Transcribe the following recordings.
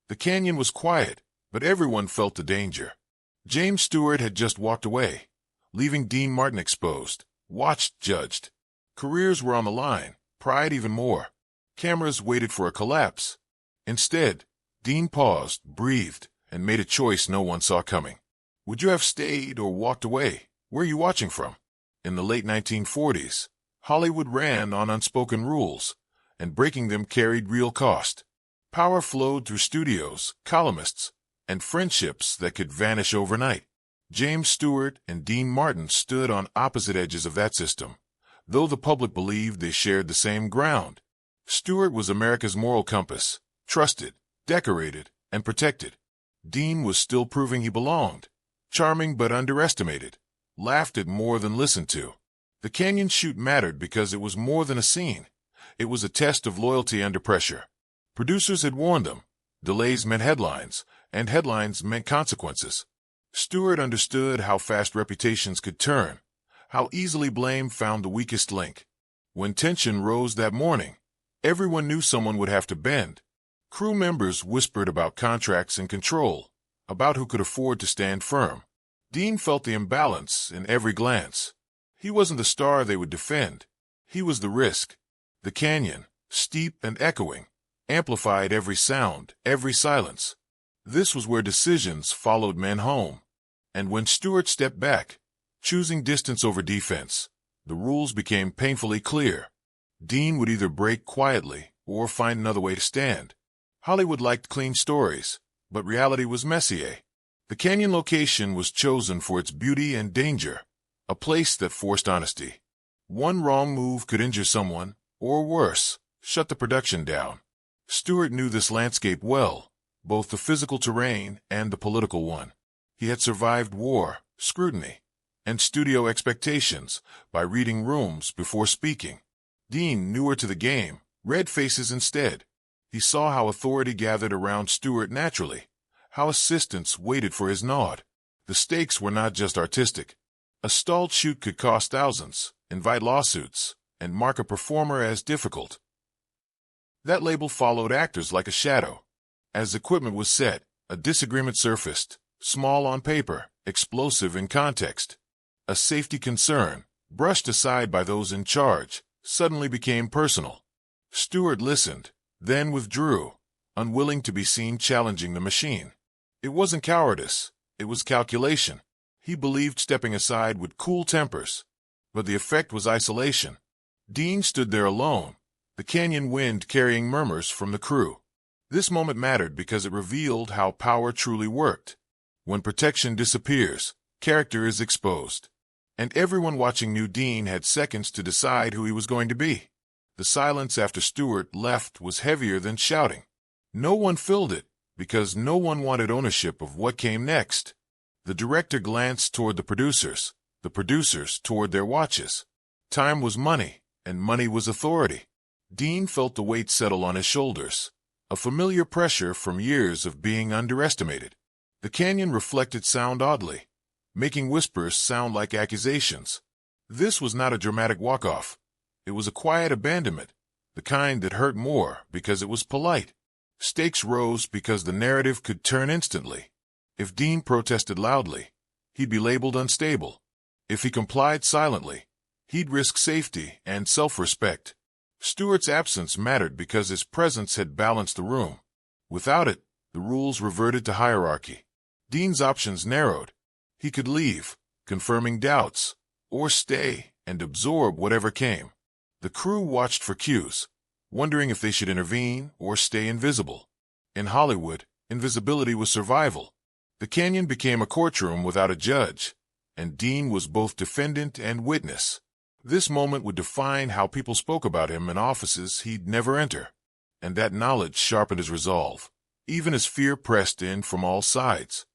The canyon was quiet, but everyone felt the danger. James Stewart had just walked away, leaving Dean Martin exposed, watched, judged. Careers were on the line, pride even more. Cameras waited for a collapse. Instead, Dean paused, breathed, and made a choice no one saw coming. Would you have stayed or walked away? Where are you watching from? In the late 1940s, Hollywood ran on unspoken rules, and breaking them carried real cost. Power flowed through studios, columnists, and friendships that could vanish overnight. James Stewart and Dean Martin stood on opposite edges of that system, though the public believed they shared the same ground. Stewart was America's moral compass, trusted, decorated, and protected. Dean was still proving he belonged, charming but underestimated, laughed at more than listened to. The canyon shoot mattered because it was more than a scene. It was a test of loyalty under pressure. Producers had warned them. Delays meant headlines, and headlines meant consequences. Stewart understood how fast reputations could turn, how easily blame found the weakest link. When tension rose that morning, everyone knew someone would have to bend. Crew members whispered about contracts and control, about who could afford to stand firm. Dean felt the imbalance in every glance. He wasn't the star they would defend. He was the risk. The canyon, steep and echoing, amplified every sound, every silence. This was where decisions followed men home. And when Stewart stepped back, choosing distance over defense, the rules became painfully clear. Dean would either break quietly or find another way to stand. Hollywood liked clean stories, but reality was messier. The canyon location was chosen for its beauty and danger, a place that forced honesty. One wrong move could injure someone, or worse, shut the production down. Stewart knew this landscape well, both the physical terrain and the political one. He had survived war, scrutiny, and studio expectations by reading rooms before speaking. Dean, newer to the game, read faces instead. He saw how authority gathered around Stewart naturally, how assistants waited for his nod. The stakes were not just artistic. A stalled shoot could cost thousands, invite lawsuits, and mark a performer as difficult. That label followed actors like a shadow. As equipment was set, a disagreement surfaced, small on paper, explosive in context. A safety concern, brushed aside by those in charge, suddenly became personal. Stewart listened, then withdrew, unwilling to be seen challenging the machine. It wasn't cowardice, it was calculation. He believed stepping aside would cool tempers, but the effect was isolation. Dean stood there alone, the canyon wind carrying murmurs from the crew. This moment mattered because it revealed how power truly worked. When protection disappears, character is exposed. And everyone watching knew Dean had seconds to decide who he was going to be. The silence after Stewart left was heavier than shouting. No one filled it, because no one wanted ownership of what came next. The director glanced toward the producers toward their watches. Time was money, and money was authority. Dean felt the weight settle on his shoulders, a familiar pressure from years of being underestimated. The canyon reflected sound oddly, making whispers sound like accusations. This was not a dramatic walk-off. It was a quiet abandonment, the kind that hurt more because it was polite. Stakes rose because the narrative could turn instantly. If Dean protested loudly, he'd be labeled unstable. If he complied silently, he'd risk safety and self-respect. Stewart's absence mattered because his presence had balanced the room. Without it, the rules reverted to hierarchy. Dean's options narrowed. He could leave, confirming doubts, or stay and absorb whatever came. The crew watched for cues, wondering if they should intervene or stay invisible. In Hollywood, invisibility was survival. The canyon became a courtroom without a judge, and Dean was both defendant and witness. This moment would define how people spoke about him in offices he'd never enter, and that knowledge sharpened his resolve, even as fear pressed in from all sides.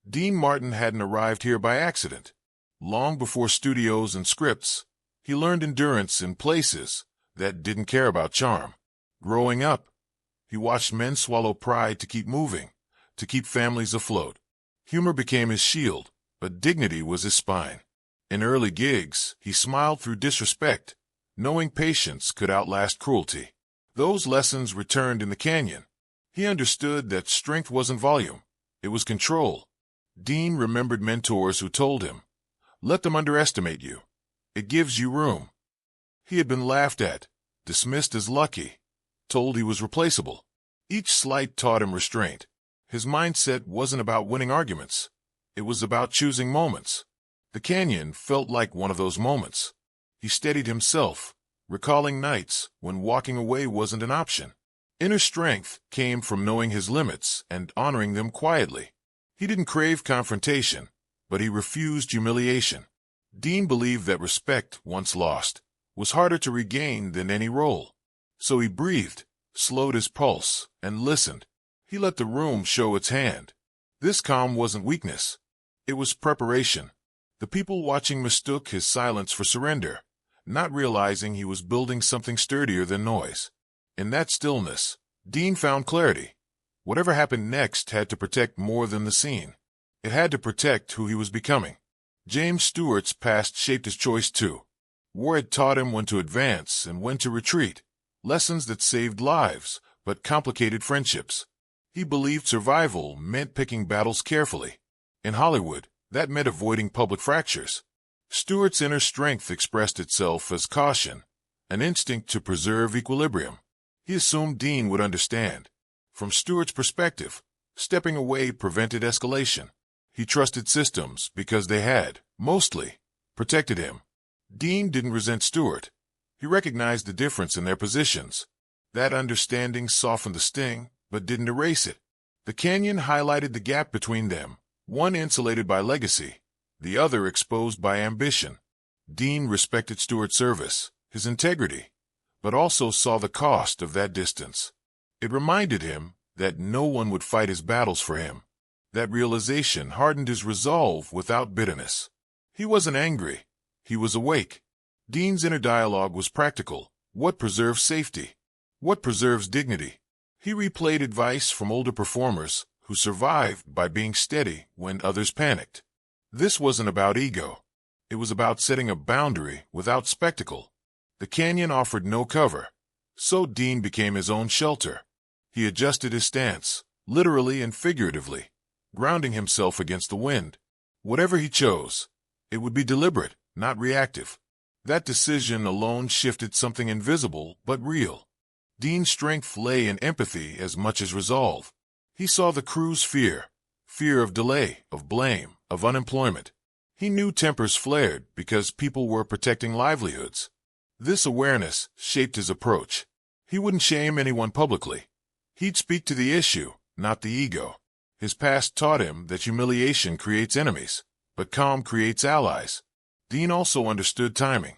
Dean Martin hadn't arrived here by accident. Long before studios and scripts, he learned endurance in places that didn't care about charm. Growing up, he watched men swallow pride to keep moving, to keep families afloat. Humor became his shield, but dignity was his spine. In early gigs, he smiled through disrespect, knowing patience could outlast cruelty. Those lessons returned in the canyon. He understood that strength wasn't volume, it was control. Dean remembered mentors who told him, "Let them underestimate you. It gives you room." He had been laughed at, dismissed as lucky, told he was replaceable. Each slight taught him restraint. His mindset wasn't about winning arguments. It was about choosing moments. The canyon felt like one of those moments. He steadied himself, recalling nights when walking away wasn't an option. Inner strength came from knowing his limits and honoring them quietly. He didn't crave confrontation, but he refused humiliation. Dean believed that respect, once lost, was harder to regain than any role. So he breathed, slowed his pulse, and listened. He let the room show its hand. This calm wasn't weakness. It was preparation. The people watching mistook his silence for surrender, not realizing he was building something sturdier than noise. In that stillness, Dean found clarity. Whatever happened next had to protect more than the scene. It had to protect who he was becoming. James Stewart's past shaped his choice too. War had taught him when to advance and when to retreat, lessons that saved lives but complicated friendships. He believed survival meant picking battles carefully. In Hollywood, that meant avoiding public fractures. Stewart's inner strength expressed itself as caution, an instinct to preserve equilibrium. He assumed Dean would understand. From Stewart's perspective, stepping away prevented escalation. He trusted systems because they had, mostly, protected him. Dean didn't resent Stewart. He recognized the difference in their positions. That understanding softened the sting, but didn't erase it. The canyon highlighted the gap between them, one insulated by legacy, the other exposed by ambition. Dean respected Stewart's service, his integrity, but also saw the cost of that distance. It reminded him that no one would fight his battles for him. That realization hardened his resolve without bitterness. He wasn't angry. He was awake. Dean's inner dialogue was practical. What preserves safety? What preserves dignity? He replayed advice from older performers who survived by being steady when others panicked. This wasn't about ego. It was about setting a boundary without spectacle. The canyon offered no cover, so Dean became his own shelter. He adjusted his stance, literally and figuratively, grounding himself against the wind. Whatever he chose, it would be deliberate, not reactive. That decision alone shifted something invisible but real. Dean's strength lay in empathy as much as resolve. He saw the crew's fear of delay, of blame, of unemployment. He knew tempers flared because people were protecting livelihoods. This awareness shaped his approach. He wouldn't shame anyone publicly. He'd speak to the issue, not the ego. His past taught him that humiliation creates enemies, but calm creates allies. Dean also understood timing.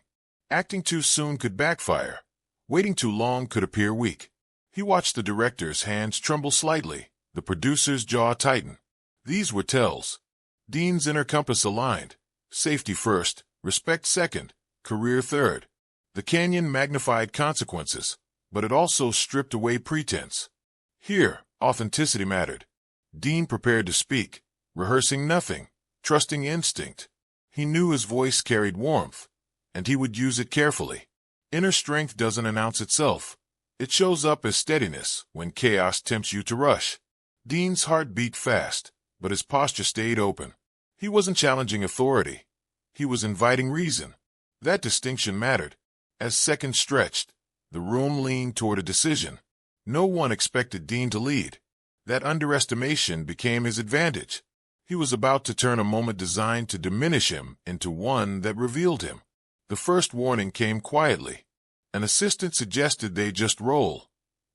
Acting too soon could backfire. Waiting too long could appear weak. He watched the director's hands tremble slightly, the producer's jaw tighten. These were tells. Dean's inner compass aligned. Safety first, respect second, career third. The canyon magnified consequences, but it also stripped away pretense. Here, authenticity mattered. Dean prepared to speak, rehearsing nothing, trusting instinct. He knew his voice carried warmth, and he would use it carefully. Inner strength doesn't announce itself. It shows up as steadiness when chaos tempts you to rush. Dean's heart beat fast, but his posture stayed open. He wasn't challenging authority. He was inviting reason. That distinction mattered. As seconds stretched, the room leaned toward a decision. No one expected Dean to lead. That underestimation became his advantage. He was about to turn a moment designed to diminish him into one that revealed him. The first warning came quietly. An assistant suggested they just roll,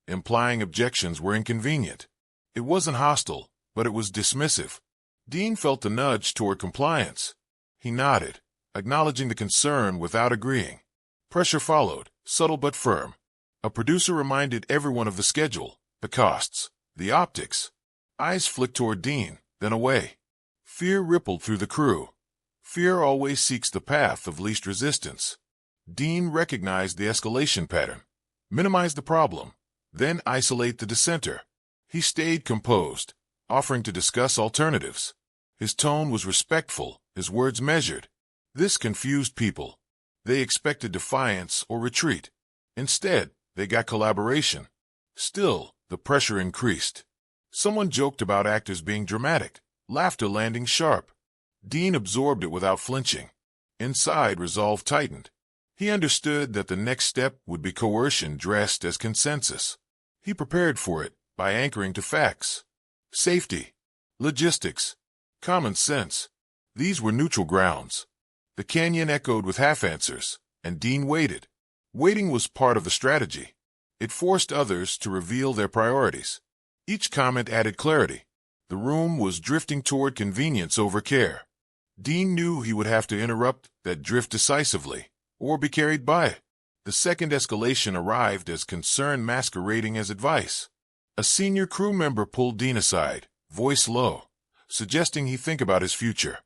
implying objections were inconvenient. It wasn't hostile, but it was dismissive. Dean felt the nudge toward compliance. He nodded, acknowledging the concern without agreeing. Pressure followed, subtle but firm. A producer reminded everyone of the schedule, the costs, the optics. Eyes flicked toward Dean, then away. Fear rippled through the crew. Fear always seeks the path of least resistance. Dean recognized the escalation pattern. Minimize the problem, then isolate the dissenter. He stayed composed, offering to discuss alternatives. His tone was respectful, his words measured. This confused people. They expected defiance or retreat. Instead, they got collaboration. Still, the pressure increased. Someone joked about actors being dramatic, laughter landing sharp. Dean absorbed it without flinching. Inside, resolve tightened. He understood that the next step would be coercion dressed as consensus. He prepared for it by anchoring to facts. Safety, logistics, common sense. These were neutral grounds. The canyon echoed with half-answers, and Dean waited. Waiting was part of the strategy. It forced others to reveal their priorities. Each comment added clarity. The room was drifting toward convenience over care. Dean knew he would have to interrupt that drift decisively, or be carried by it. The second escalation arrived as concern masquerading as advice. A senior crew member pulled Dean aside, voice low, suggesting he think about his future.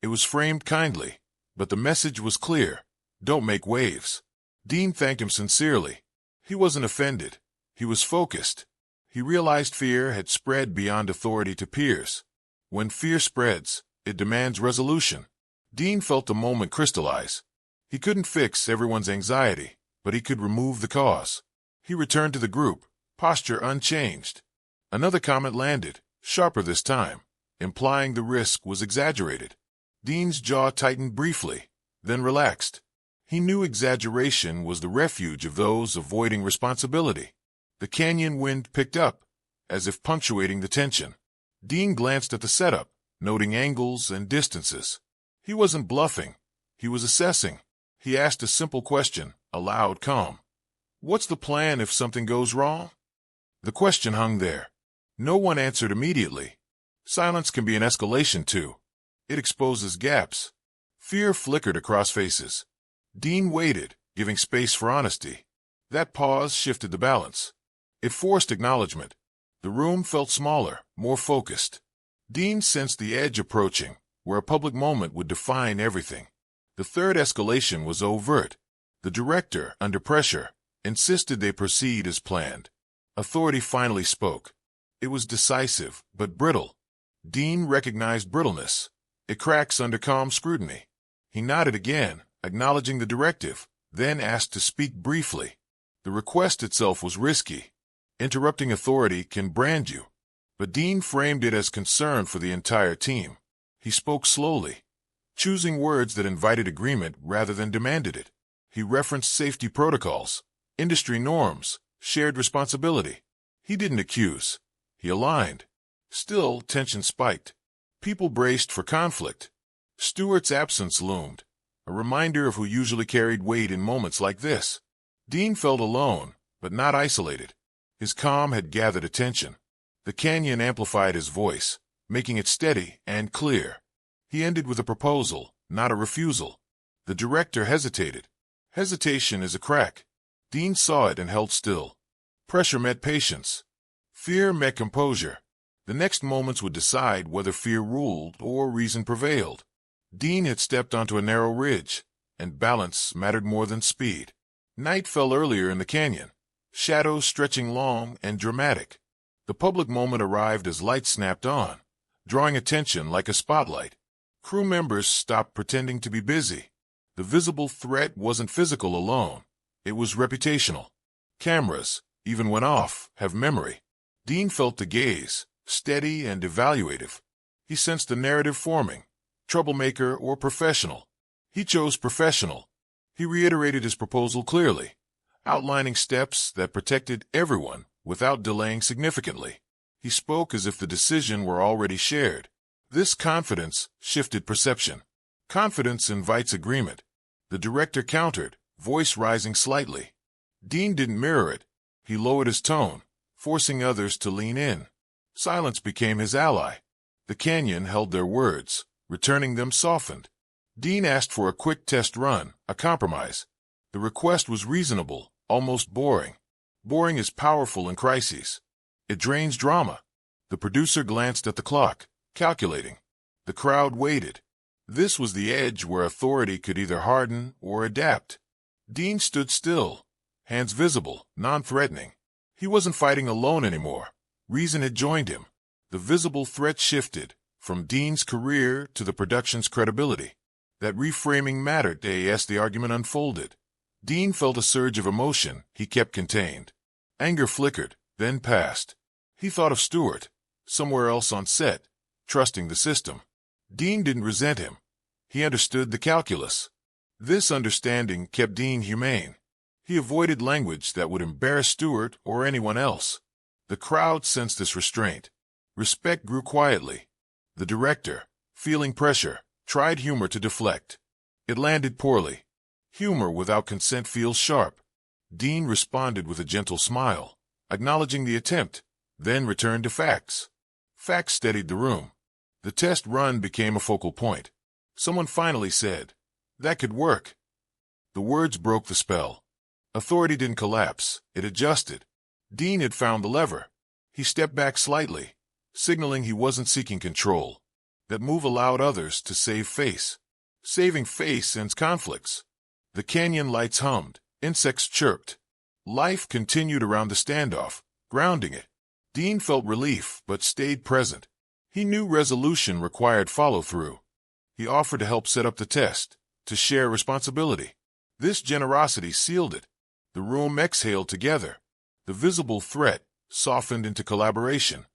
It was framed kindly, but the message was clear. Don't make waves. Dean thanked him sincerely. He wasn't offended. He was focused. He realized fear had spread beyond authority to peers. When fear spreads, it demands resolution. Dean felt the moment crystallize. He couldn't fix everyone's anxiety, but he could remove the cause. He returned to the group, posture unchanged. Another comment landed, sharper this time, implying the risk was exaggerated. Dean's jaw tightened briefly, then relaxed. He knew exaggeration was the refuge of those avoiding responsibility. The canyon wind picked up, as if punctuating the tension. Dean glanced at the setup, noting angles and distances. He wasn't bluffing. He was assessing. He asked a simple question, aloud, calm. What's the plan if something goes wrong? The question hung there. No one answered immediately. Silence can be an escalation too. It exposes gaps. Fear flickered across faces. Dean waited, giving space for honesty. That pause shifted the balance. It forced acknowledgement. The room felt smaller, more focused. Dean sensed the edge approaching, where a public moment would define everything. The third escalation was overt. The director, under pressure, insisted they proceed as planned. Authority finally spoke. It was decisive, but brittle. Dean recognized brittleness. It cracks under calm scrutiny. He nodded again, acknowledging the directive, then asked to speak briefly. The request itself was risky. Interrupting authority can brand you. But Dean framed it as concern for the entire team. He spoke slowly, choosing words that invited agreement rather than demanded it. He referenced safety protocols, industry norms, shared responsibility. He didn't accuse. He aligned. Still, tension spiked. People braced for conflict. Stewart's absence loomed, a reminder of who usually carried weight in moments like this. Dean felt alone, but not isolated. His calm had gathered attention. The canyon amplified his voice, making it steady and clear. He ended with a proposal, not a refusal. The director hesitated. Hesitation is a crack. Dean saw it and held still. Pressure met patience. Fear met composure. The next moments would decide whether fear ruled or reason prevailed. Dean had stepped onto a narrow ridge, and balance mattered more than speed. Night fell earlier in the canyon, shadows stretching long and dramatic. The public moment arrived as light snapped on, drawing attention like a spotlight. Crew members stopped pretending to be busy. The visible threat wasn't physical alone. It was reputational. Cameras, even when off, have memory. Dean felt the gaze, steady and evaluative. He sensed the narrative forming, troublemaker or professional. He chose professional. He reiterated his proposal clearly, outlining steps that protected everyone without delaying significantly. He spoke as if the decision were already shared. This confidence shifted perception. Confidence invites agreement. The director countered, voice rising slightly. Dean didn't mirror it. He lowered his tone, forcing others to lean in. Silence became his ally. The canyon held their words, returning them softened. Dean asked for a quick test run, a compromise. The request was reasonable, almost boring. Boring is powerful in crises. It drains drama. The producer glanced at the clock, calculating. The crowd waited. This was the edge where authority could either harden or adapt. Dean stood still, hands visible, non-threatening. He wasn't fighting alone anymore. Reason had joined him. The visible threat shifted, from Dean's career to the production's credibility. That reframing mattered as the argument unfolded. Dean felt a surge of emotion he kept contained. Anger flickered, then passed. He thought of Stewart, somewhere else on set, trusting the system. Dean didn't resent him. He understood the calculus. This understanding kept Dean humane. He avoided language that would embarrass Stewart or anyone else. The crowd sensed this restraint. Respect grew quietly. The director, feeling pressure, tried humor to deflect. It landed poorly. Humor without consent feels sharp. Dean responded with a gentle smile, acknowledging the attempt, then returned to facts. Facts steadied the room. The test run became a focal point. Someone finally said, "That could work." The words broke the spell. Authority didn't collapse, it adjusted. Dean had found the lever. He stepped back slightly, signaling he wasn't seeking control. That move allowed others to save face. Saving face ends conflicts. The canyon lights hummed, insects chirped. Life continued around the standoff, grounding it. Dean felt relief, but stayed present. He knew resolution required follow-through. He offered to help set up the test, to share responsibility. This generosity sealed it. The room exhaled together. The visible threat softened into collaboration.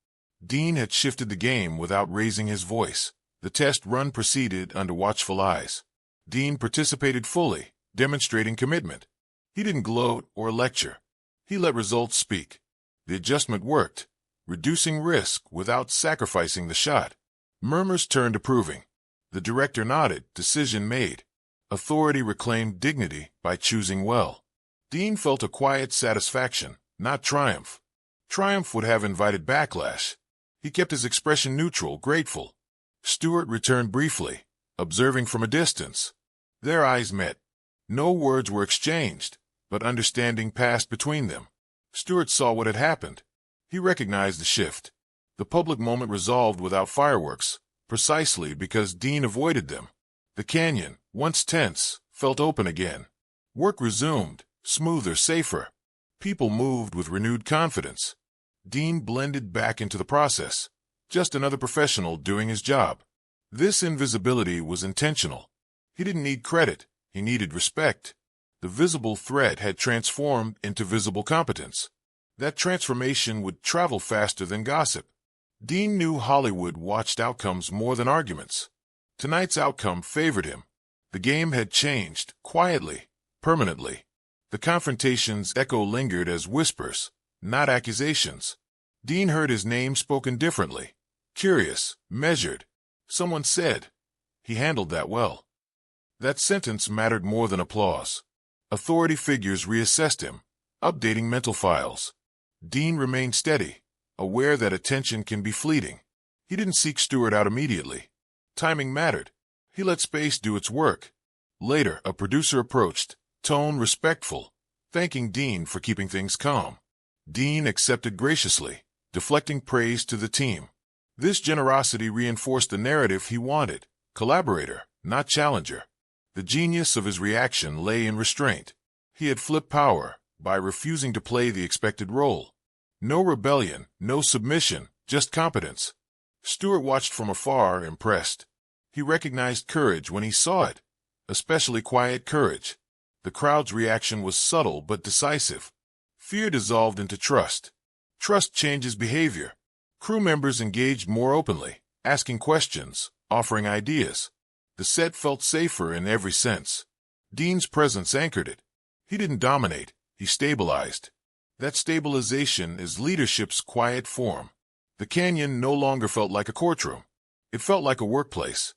Dean had shifted the game without raising his voice. The test run proceeded under watchful eyes. Dean participated fully, demonstrating commitment. He didn't gloat or lecture. He let results speak. The adjustment worked, reducing risk without sacrificing the shot. Murmurs turned approving. The director nodded, decision made. Authority reclaimed dignity by choosing well. Dean felt a quiet satisfaction, not triumph. Triumph would have invited backlash. He kept his expression neutral, grateful. Stewart returned briefly, observing from a distance. Their eyes met. No words were exchanged, but understanding passed between them. Stewart saw what had happened. He recognized the shift. The public moment resolved without fireworks, precisely because Dean avoided them. The canyon, once tense, felt open again. Work resumed, smoother, safer. People moved with renewed confidence. Dean blended back into the process, just another professional doing his job. This invisibility was intentional. He didn't need credit, he needed respect. The visible threat had transformed into visible competence. That transformation would travel faster than gossip. Dean knew Hollywood watched outcomes more than arguments. Tonight's outcome favored him. The game had changed, quietly, permanently. The confrontation's echo lingered as whispers, not accusations. Dean heard his name spoken differently. Curious, measured. Someone said, "He handled that well." That sentence mattered more than applause. Authority figures reassessed him, updating mental files. Dean remained steady, aware that attention can be fleeting. He didn't seek Stewart out immediately. Timing mattered. He let space do its work. Later, a producer approached, tone respectful, thanking Dean for keeping things calm. Dean accepted graciously, deflecting praise to the team. This generosity reinforced the narrative he wanted, collaborator, not challenger. The genius of his reaction lay in restraint. He had flipped power by refusing to play the expected role. No rebellion, no submission, just competence. Stewart watched from afar, impressed. He recognized courage when he saw it, especially quiet courage. The crowd's reaction was subtle but decisive. Fear dissolved into trust. Trust changes behavior. Crew members engaged more openly, asking questions, offering ideas. The set felt safer in every sense. Dean's presence anchored it. He didn't dominate, he stabilized. That stabilization is leadership's quiet form. The canyon no longer felt like a courtroom. It felt like a workplace.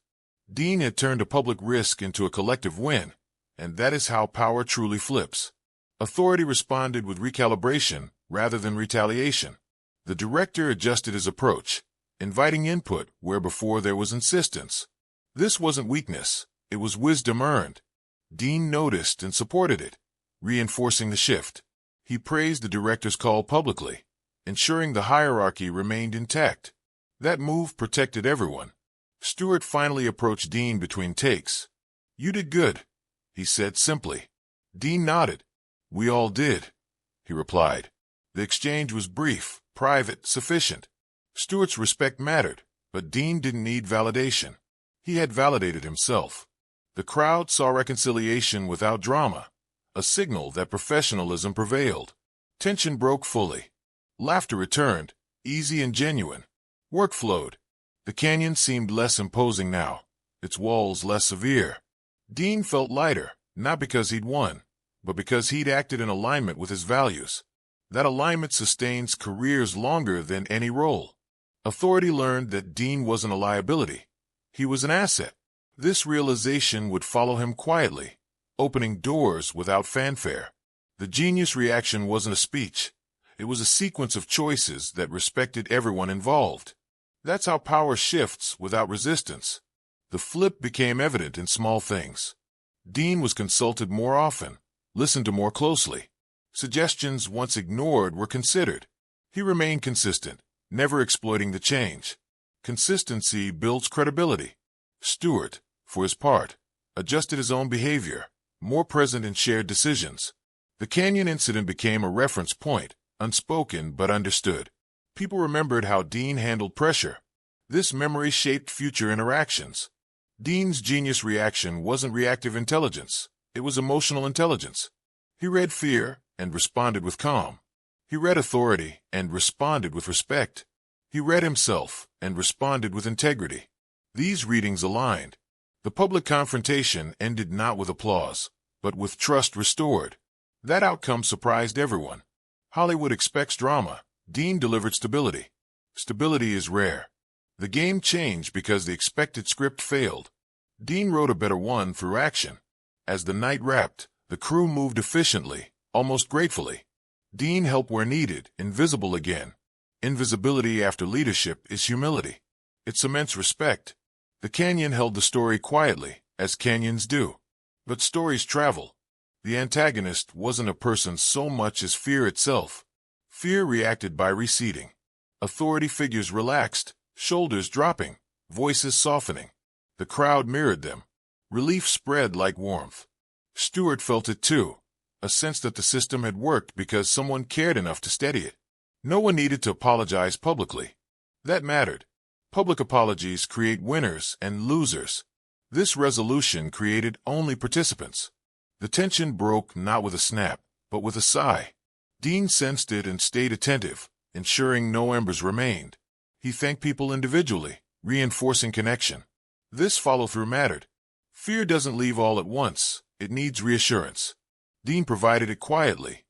Dean had turned a public risk into a collective win, and that is how power truly flips. Authority responded with recalibration rather than retaliation. The director adjusted his approach, inviting input where before there was insistence. This wasn't weakness, it was wisdom earned. Dean noticed and supported it, reinforcing the shift. He praised the director's call publicly, ensuring the hierarchy remained intact. That move protected everyone. Stewart finally approached Dean between takes. "You did good," he said simply. Dean nodded. "We all did," he replied. The exchange was brief, private, sufficient. Stewart's respect mattered, but Dean didn't need validation. He had validated himself. The crowd saw reconciliation without drama, a signal that professionalism prevailed. Tension broke fully. Laughter returned, easy and genuine. Work flowed. The canyon seemed less imposing now, its walls less severe. Dean felt lighter, not because he'd won, but because he'd acted in alignment with his values. That alignment sustains careers longer than any role. Authority learned that Dean wasn't a liability. He was an asset. This realization would follow him quietly, opening doors without fanfare. The genius reaction wasn't a speech. It was a sequence of choices that respected everyone involved. That's how power shifts without resistance. The flip became evident in small things. Dean was consulted more often, listened to more closely. Suggestions once ignored were considered. He remained consistent, never exploiting the change. Consistency builds credibility. Stewart, for his part, adjusted his own behavior, more present in shared decisions. The canyon incident became a reference point, unspoken but understood. People remembered how Dean handled pressure. This memory shaped future interactions. Dean's genius reaction wasn't reactive intelligence. It was emotional intelligence. He read fear and responded with calm. He read authority and responded with respect. He read himself and responded with integrity. These readings aligned. The public confrontation ended not with applause, but with trust restored. That outcome surprised everyone. Hollywood expects drama. Dean delivered stability. Stability is rare. The game changed because the expected script failed. Dean wrote a better one through action. As the night wrapped, the crew moved efficiently, almost gratefully. Dean helped where needed, invisible again. Invisibility after leadership is humility. It cements respect. The canyon held the story quietly, as canyons do. But stories travel. The antagonist wasn't a person so much as fear itself. Fear reacted by receding. Authority figures relaxed, shoulders dropping, voices softening. The crowd mirrored them. Relief spread like warmth. Stewart felt it too, a sense that the system had worked because someone cared enough to steady it. No one needed to apologize publicly. That mattered. Public apologies create winners and losers. This resolution created only participants. The tension broke not with a snap, but with a sigh. Dean sensed it and stayed attentive, ensuring no embers remained. He thanked people individually, reinforcing connection. This follow-through mattered. Fear doesn't leave all at once. It needs reassurance. Dean provided it quietly.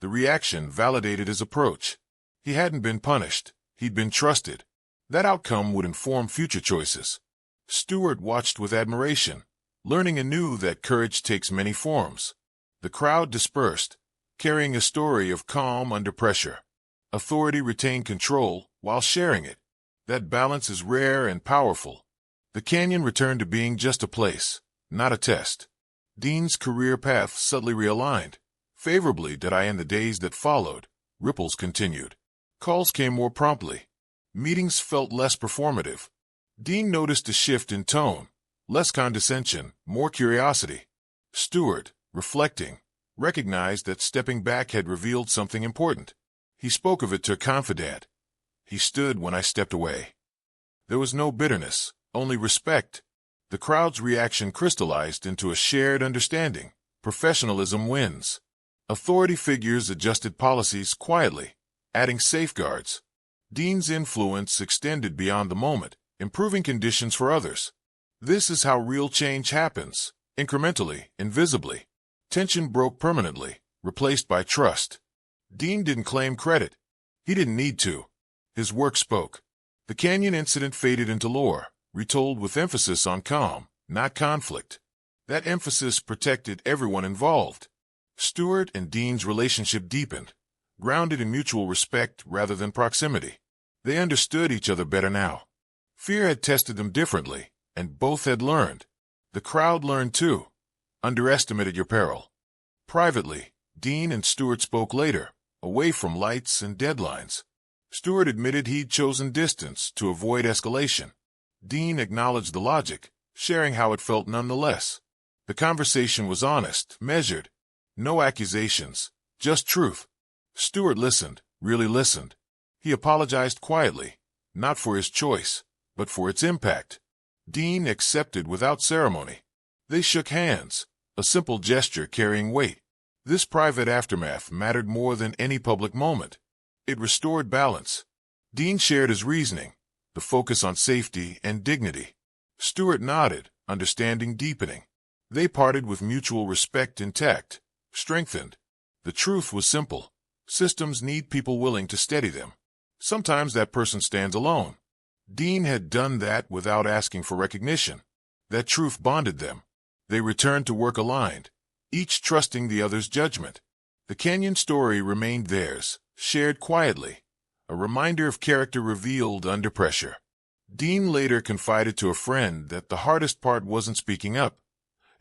The reaction validated his approach. He hadn't been punished. He'd been trusted. That outcome would inform future choices. Stewart watched with admiration, learning anew that courage takes many forms. The crowd dispersed, carrying a story of calm under pressure. Authority retained control while sharing it. That balance is rare and powerful. The canyon returned to being just a place, not a test. Dean's career path subtly realigned. Favorably did I in the days that followed. Ripples continued. Calls came more promptly. Meetings felt less performative. Dean noticed a shift in tone, less condescension, more curiosity. Stewart, reflecting, recognized that stepping back had revealed something important. He spoke of it to a confidant. He stood when I stepped away. There was no bitterness, only respect. The crowd's reaction crystallized into a shared understanding. Professionalism wins. Authority figures adjusted policies quietly, adding safeguards. Dean's influence extended beyond the moment, improving conditions for others. This is how real change happens, incrementally, invisibly. Tension broke permanently, replaced by trust. Dean didn't claim credit. He didn't need to. His work spoke. The canyon incident faded into lore, retold with emphasis on calm, not conflict. That emphasis protected everyone involved. Stewart and Dean's relationship deepened, grounded in mutual respect rather than proximity. They understood each other better now. Fear had tested them differently, and both had learned. The crowd learned too. Underestimated your peril. Privately, Dean and Stewart spoke later, away from lights and deadlines. Stewart admitted he'd chosen distance to avoid escalation. Dean acknowledged the logic, sharing how it felt nonetheless. The conversation was honest, measured. No accusations, just truth. Stewart listened, really listened. He apologized quietly, not for his choice, but for its impact. Dean accepted without ceremony. They shook hands, a simple gesture carrying weight. This private aftermath mattered more than any public moment. It restored balance. Dean shared his reasoning. the focus on safety and dignity. Stewart nodded, understanding deepening. They parted with mutual respect intact, strengthened. The truth was simple. Systems need people willing to steady them. Sometimes that person stands alone. Dean had done that without asking for recognition. That truth bonded them. They returned to work aligned, each trusting the other's judgment. The canyon story remained theirs, shared quietly, a reminder of character revealed under pressure. Dean later confided to a friend that the hardest part wasn't speaking up.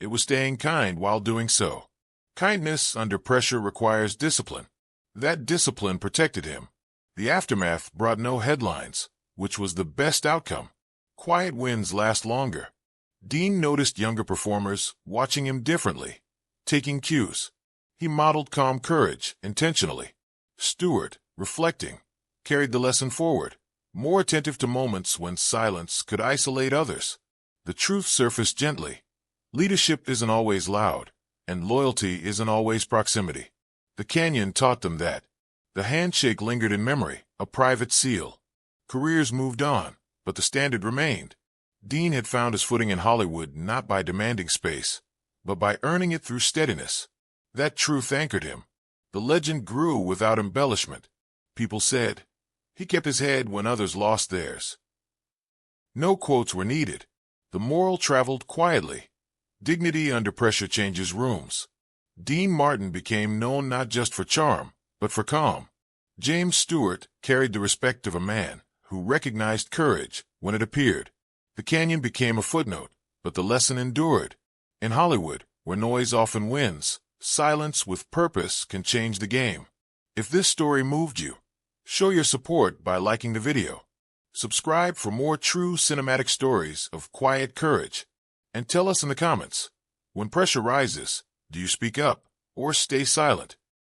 It was staying kind while doing so. Kindness under pressure requires discipline. That discipline protected him. The aftermath brought no headlines, which was the best outcome. Quiet wins last longer. Dean noticed younger performers watching him differently, taking cues. He modeled calm courage intentionally. Stewart, reflecting, carried the lesson forward, more attentive to moments when silence could isolate others. The truth surfaced gently. Leadership isn't always loud, and loyalty isn't always proximity. The canyon taught them that. The handshake lingered in memory, a private seal. Careers moved on, but the standard remained. Dean had found his footing in Hollywood not by demanding space, but by earning it through steadiness. That truth anchored him. The legend grew without embellishment. People said, he kept his head when others lost theirs. No quotes were needed. The moral traveled quietly. Dignity under pressure changes rooms. Dean Martin became known not just for charm, but for calm. James Stewart carried the respect of a man who recognized courage when it appeared. The canyon became a footnote, but the lesson endured. In Hollywood, where noise often wins, silence with purpose can change the game. If this story moved you, show your support by liking the video. Subscribe for more true cinematic stories of quiet courage. And tell us in the comments, when pressure rises, do you speak up or stay silent?